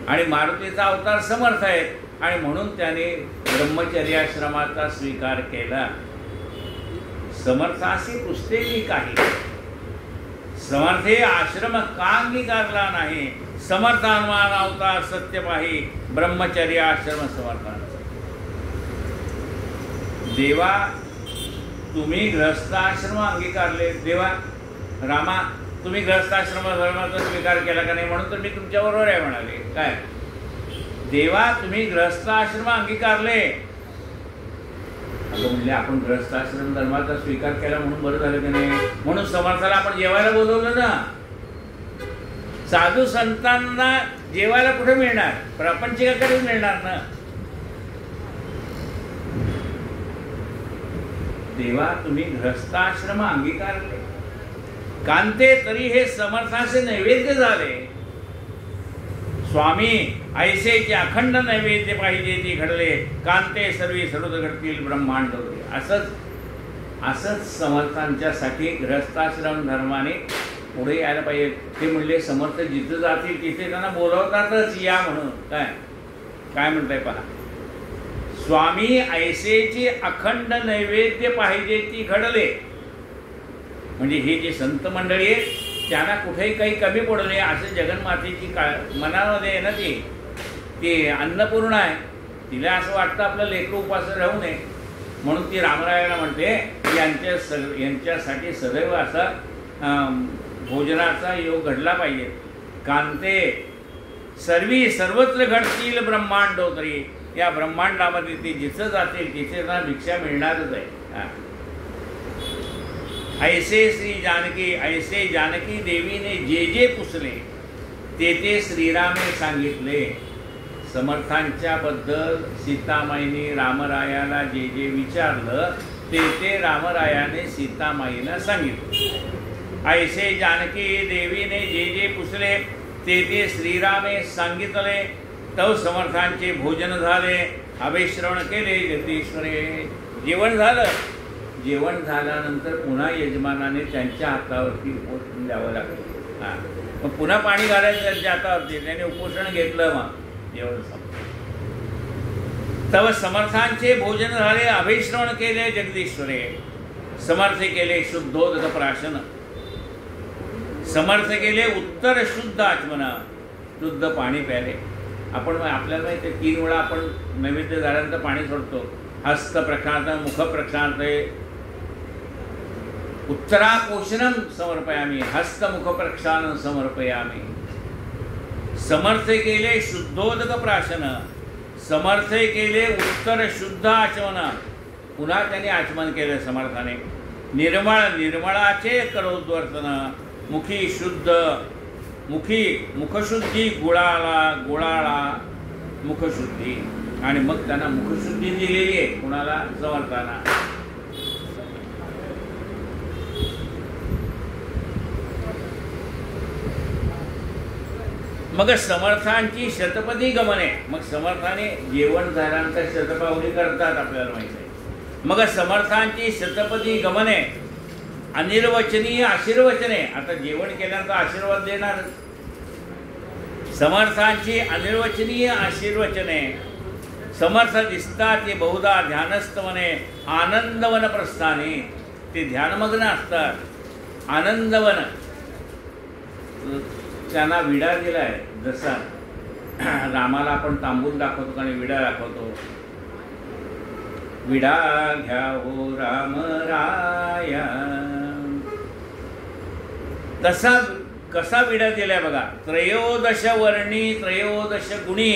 आणि मारुतीचा अवतार समर्थ आहे आणि म्हणून त्याने ब्रह्मचर्याश्रमाचा स्वीकार केला. समर्थाशी पुसते मी काही, समर्थे आश्रम का अंगीकारला नाही. समर्थानुमान अवतार सत्य पाही, ब्रह्मचर्याश्रम समर्थांचा. देवा तुम्ही गृहस्थाश्रम अंगीकारले. देवा रामा तुम्ही गृहस्थाश्रम धर्माचा स्वीकार केला का नाही, म्हणून तर मी तुमच्याबरोबर आहे म्हणाले. काय देवा तुम्ही गृहस्थाश्रम अंगीकारले. अगं म्हणले आपण गृहस्थाश्रम धर्माचा स्वीकार केला म्हणून बरं झालं की नाही. म्हणून समर्थाला आपण जेवायला बोलवलं ना. साधू संतांना जेवायला कुठे मिळणार, प्रापंचिकाकडेच मिळणार ना. देवा तुम्ही गृहस्थाश्रम अंगीकारले. कांते तरी हे समर्थाचे नैवेद्य झाले. स्वामी ऐसेचे अखंड नैवेद्य पाहिजे ती घडले. कांते सर्वी सर्वच घडतील ब्रह्मांड. असंच समर्थांच्यासाठी गृहस्थाश्रम धर्माने पुढे यायला पाहिजे. ते म्हणले समर्थ जिथं जातील तिथे त्यांना बोलवतातच या म्हणून. काय म्हणताय पहा. स्वामी ऐसेचे अखंड नैवेद्य पाहिजे ती घडले. म्हणजे हे जे संत मंडळी आहे त्यांना कुठेही काही कमी पडू नये असं जगन्मातेची मनामध्ये आहे ना. ती अन्नपूर्णा आहे. तिला असं वाटतं आपलं लेकरू उपास राहू नये म्हणून ती रामरायाला म्हणते यांच्यासाठी सदैव असा भोजनाचा योग घडला पाहिजे. कांते सर्वत्र घडतील ब्रह्मांडोतरी. या ब्रह्मांडामध्ये ते जिथं जातील तिथे त्यांना भिक्षा मिळणारच आहे. ऐसे श्री जानकी ऐसे जानकी देवीने जे जे पुसले ते ते श्रीरामे सांगितले. समर्थांच्या बद्दल सीतामाईने रामरायाला जे जे विचारलं ते ते रामरायाने सीतामाईला सांगितले. ऐसे जानकी देवीने जे जे पुसले ते ते श्रीरामे सांगितले. तव समर्थांचे भोजन झाले. अभिश्रवण केले जगदीश्वरे. जेवण झालं. जेवण झाल्यानंतर पुन्हा यजमानाने त्यांच्या हातावरती उपोषण द्यावं लागलं. मग पुन्हा पाणी घालायचं त्यांच्या हातावरती. त्याने उपोषण घेतलं. मग जेवण संपलं. तव समर्थांचे भोजन झाले. अभिश्रवण केले जगदीश्वरे. समर्थ केले शुद्धोदक प्राशन. समर्थ केले उत्तर शुद्ध आचमन. शुद्ध पाणी प्याले. आपण आपल्याला माहिती आहे 3 वेळा आपण नैवेद्य झाल्यानंतर पाणी सोडतो. हस्त प्रक्षालते, मुख प्रक्षालते, उत्तरापोषणम समर्पयामी. हस्तमुख प्रक्षालन समर्पयामी. समर्थ केले शुद्धोदक प्राशन. समर्थ केले उत्तर शुद्ध आचमन. पुन्हा त्याने आचमन केलं समर्थाने. निर्मळाचे करोद्वर्तन. मुखी शुद्ध. मुखशुद्धी गुळाळा मुखशुद्धी. आणि मग त्यांना मुखशुद्धी दिलेली आहे कुणाला, समर्थांना. मग समर्थांची शतपदी गमने. मग समर्थाने जेवण झाल्यानंतर शतपावली करतात आपल्याला माहिती आहे. मग समर्थांची शतपदी गमने. अनिर्वचनीय आशीर्वचने. आता जेवण केल्यानंतर आशीर्वाद देणार. समर्थांची अनिर्वचनीय आशीर्वचने. समर्थ दिसतात ते बहुधा ध्यानस्थवने. आनंदवन प्रस्थाने. ते ध्यानमग्न असतात. आनंदवन. त्यांना विडा दिलाय. जसा रामाला आपण तांबूल दाखवतो आणि विडा दाखवतो. विडा घ्या हो राम राया. तसा कसा विडा दिलाय बघा. 13 वर्णी 13 गुणी.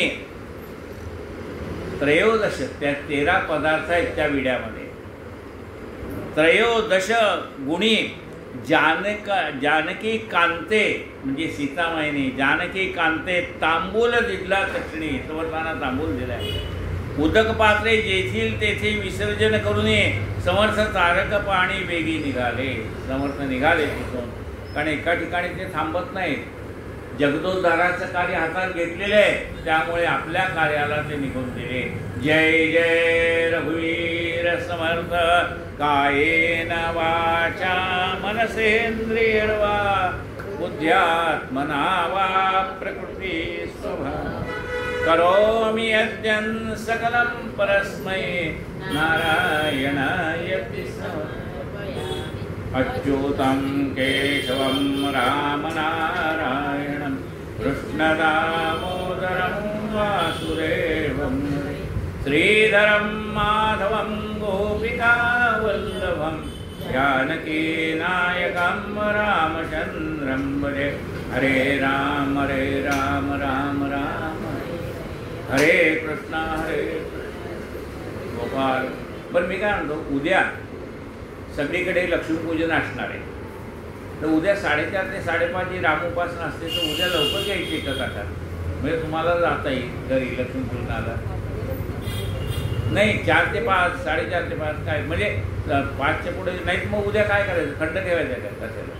13 त्या 13 पदार्थ आहेत त्या विड्यामध्ये. 13 गुणी. जानकी कांते म्हणजे सीतामाईने जानकी कांते तांबूल दिला दक्षिणी. समर्थांना तांबूल दिलाय. उदक पात्रे जेथील तेथे विसर्जन करू नये. समर्थ तारक पाणी वेगी निघाले. समर्थ निघाले तिथून. कारण एका ठिकाणी ते थांबत नाहीत. जगदोद्धाराचं कार्य हातात घेतलेलं आहे, त्यामुळे आपल्या कार्याला ते निघून दिले. जय जय रघुवीर समर्थ. कायेन वाचा मनसेंद्रियर्वा बुद्ध्यात्मना वा प्रकृती स्वभाव करोमि यद्यं सकलं परस्मै नारायणायति समर्पयामि. अच्युतं केशवं रामनारायणं कृष्णदामोदरं वासुदेवं श्रीधरं माधवं गोपिकावल्लभं जानकीनायकं रामचन्द्रं भजे. हरे राम राम राम हरे कृष्ण गोपाल. बरं मी काय म्हणतो, उद्या सगळीकडे लक्ष्मीपूजन असणार आहे, तर उद्या 4:30 ते 5:30 जी रामोपासना असते, तर उद्या लवकर यायची एकच आता, म्हणजे तुम्हाला जाता येईल घरी लक्ष्मीपूजनाला. नाही 4 ते 5, 4:30 ते 5 काय म्हणजे 5च्या पुढे नाही. मग उद्या काय करायचं, खंड ठेवायचा का कशाला?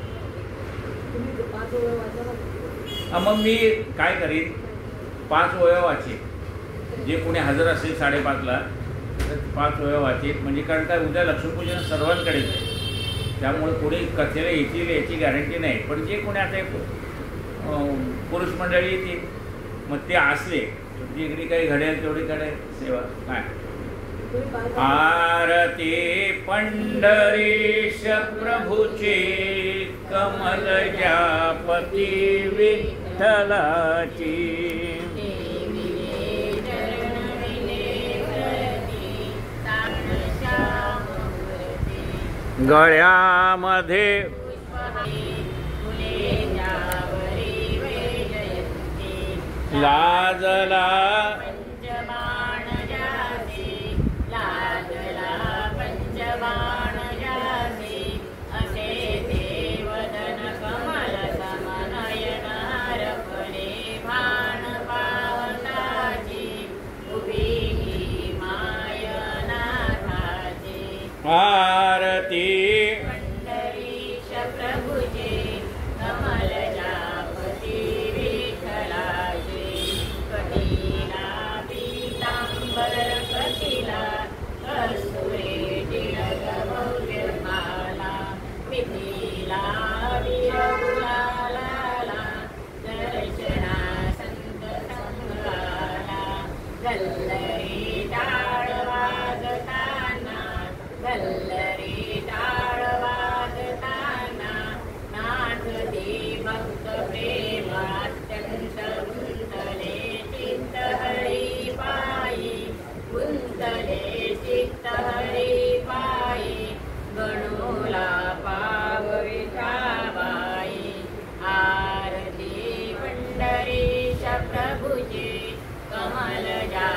मग मी काय करीन, 5 ओव्या वाचेन. जे कोणी हजर असेल 5:30ला तर 5 ओव्या वाचेन, म्हणजे कारण काय उद्या लक्ष्मीपूजन सर्वांकडेच आहे, त्यामुळे कोणी कथेला येतील याची गॅरंटी नाही. पण जे कोणी आता पुरुष मंडळी येतील, मग ते असले जिकडे काही घडेल तेवढी कडे सेवा. काय आरती पंढरीश प्रभूची कमल जापती विठ्ठलाची. गळ्यामध्ये लाजला पंचबाण जाते असे देवदन कमल समनयनार फले भाण पावताची उभी ही मायनाथाची. आरती पंढरीश प्रभुचे कमल जापती विठ्ठलाचे. कटीला पीतांबर कटीला कस्तुरी टिळक भव्यमाला. मिथिला विरगुलाला दर्शना संत संघाला. गल्लरी टाळ वाजताना गल्लरी टाळ वाजताना नाचते भक्त प्रेम अत्यंत गुंतले चित्त हरी पायी. गुंतले चित्त हरी पायी गणोला पावविठाबाई. आरती पंढरीश प्रभुचे कमल जा